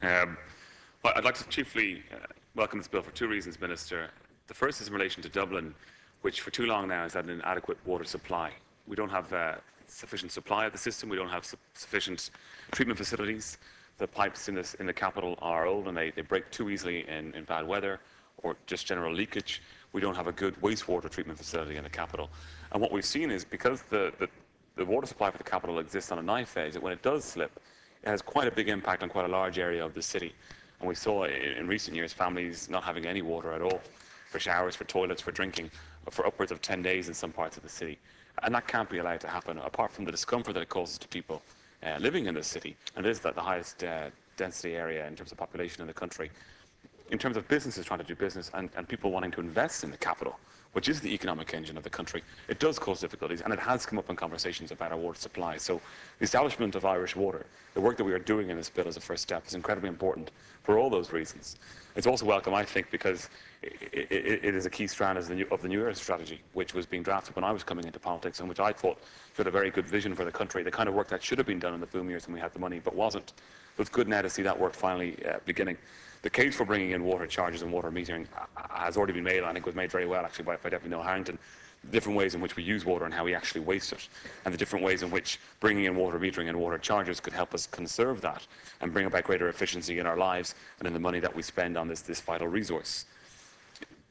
Um, well, I'd like to chiefly welcome this bill for two reasons, Minister. The first is in relation to Dublin, which for too long now has had an inadequate water supply. We don't have sufficient supply of the system. We don't have sufficient treatment facilities. The pipes in the capital are old and they break too easily in bad weather or just general leakage. We don't have a good wastewater treatment facility in the capital. And what we've seen is because the water supply for the capital exists on a knife edge, that when it does slip, it has quite a big impact on quite a large area of the city. And we saw in recent years families not having any water at all for showers, for toilets, for drinking, for upwards of 10 days in some parts of the city. And that can't be allowed to happen, apart from the discomfort that it causes to people living in the city. And it is the highest density area in terms of population in the country. In terms of businesses trying to do business and people wanting to invest in the capital, which is the economic engine of the country, it does cause difficulties, and it has come up in conversations about our water supply. So the establishment of Irish Water, the work that we are doing in this bill as a first step, is incredibly important for all those reasons. It's also welcome, I think, because it is a key strand of the New Era strategy, which was being drafted when I was coming into politics, and which I thought showed a very good vision for the country, the kind of work that should have been done in the boom years when we had the money, but wasn't. So it's good now to see that work finally beginning. The case for bringing in water charges and water metering has already been made, and I think was made very well actually by Deputy Noel Harrington. The different ways in which we use water and how we actually waste it, and the different ways in which bringing in water metering and water charges could help us conserve that and bring about greater efficiency in our lives and in the money that we spend on this vital resource.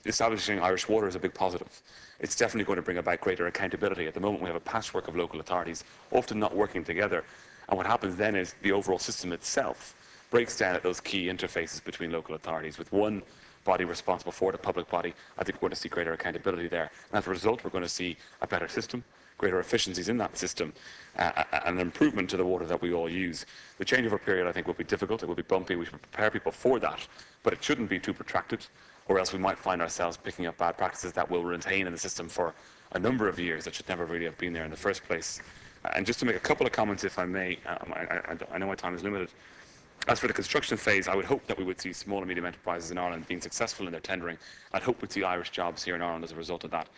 Establishing Irish Water is a big positive. It's definitely going to bring about greater accountability. At the moment we have a patchwork of local authorities, often not working together, and what happens then is the overall system itself breaks down at those key interfaces between local authorities. With one body responsible for the public body, I think we're going to see greater accountability there. And as a result, we're going to see a better system, greater efficiencies in that system, and an improvement to the water that we all use. The changeover period, I think, will be difficult. It will be bumpy. We should prepare people for that. But it shouldn't be too protracted, or else we might find ourselves picking up bad practices that will retain in the system for a number of years that should never really have been there in the first place. And just to make a couple of comments, if I may, I know my time is limited. As for the construction phase, I would hope that we would see small and medium enterprises in Ireland being successful in their tendering. I'd hope we'd see Irish jobs here in Ireland as a result of that.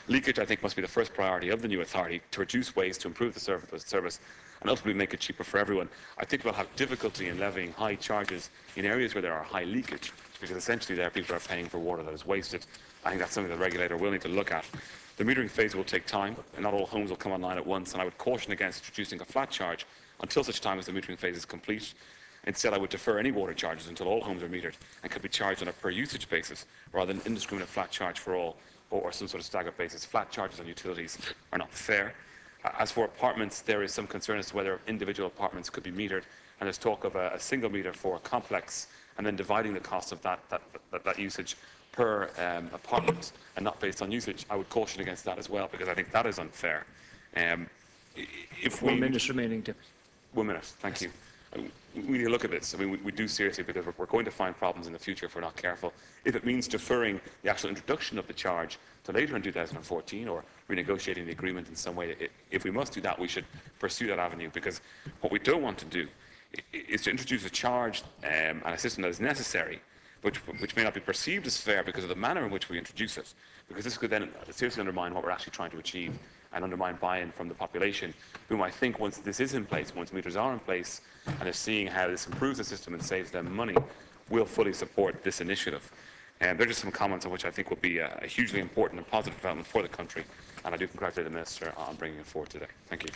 Leakage, I think, must be the first priority of the new authority to reduce waste, to improve the service, and ultimately make it cheaper for everyone. I think we'll have difficulty in levying high charges in areas where there are high leakage, because essentially there people are paying for water that is wasted. I think that's something the regulator will need to look at. The metering phase will take time, and not all homes will come online at once, and I would caution against introducing a flat charge until such time as the metering phase is complete. Instead, I would defer any water charges until all homes are metered and could be charged on a per-usage basis rather than indiscriminate flat charge for all or some sort of staggered basis. Flat charges on utilities are not fair. As for apartments, there is some concern as to whether individual apartments could be metered, and there's talk of a single meter for a complex and then dividing the cost of that usage per apartment and not based on usage. I would caution against that as well, because I think that is unfair. If 1 minute remaining, Deputy. 1 minute, thank you. We need to look at this. I mean, we do seriously, because we're going to find problems in the future if we're not careful. If it means deferring the actual introduction of the charge to later in 2014 or renegotiating the agreement in some way, if we must do that, we should pursue that avenue, because what we don't want to do is to introduce a charge and a system that is necessary, which may not be perceived as fair because of the manner in which we introduce it, because this could then seriously undermine what we're actually trying to achieve and undermine buy-in from the population, whom I think, once this is in place, once meters are in place, and are seeing how this improves the system and saves them money, will fully support this initiative. And they're just some comments on which I think will be a hugely important and positive development for the country, and I do congratulate the Minister on bringing it forward today. Thank you.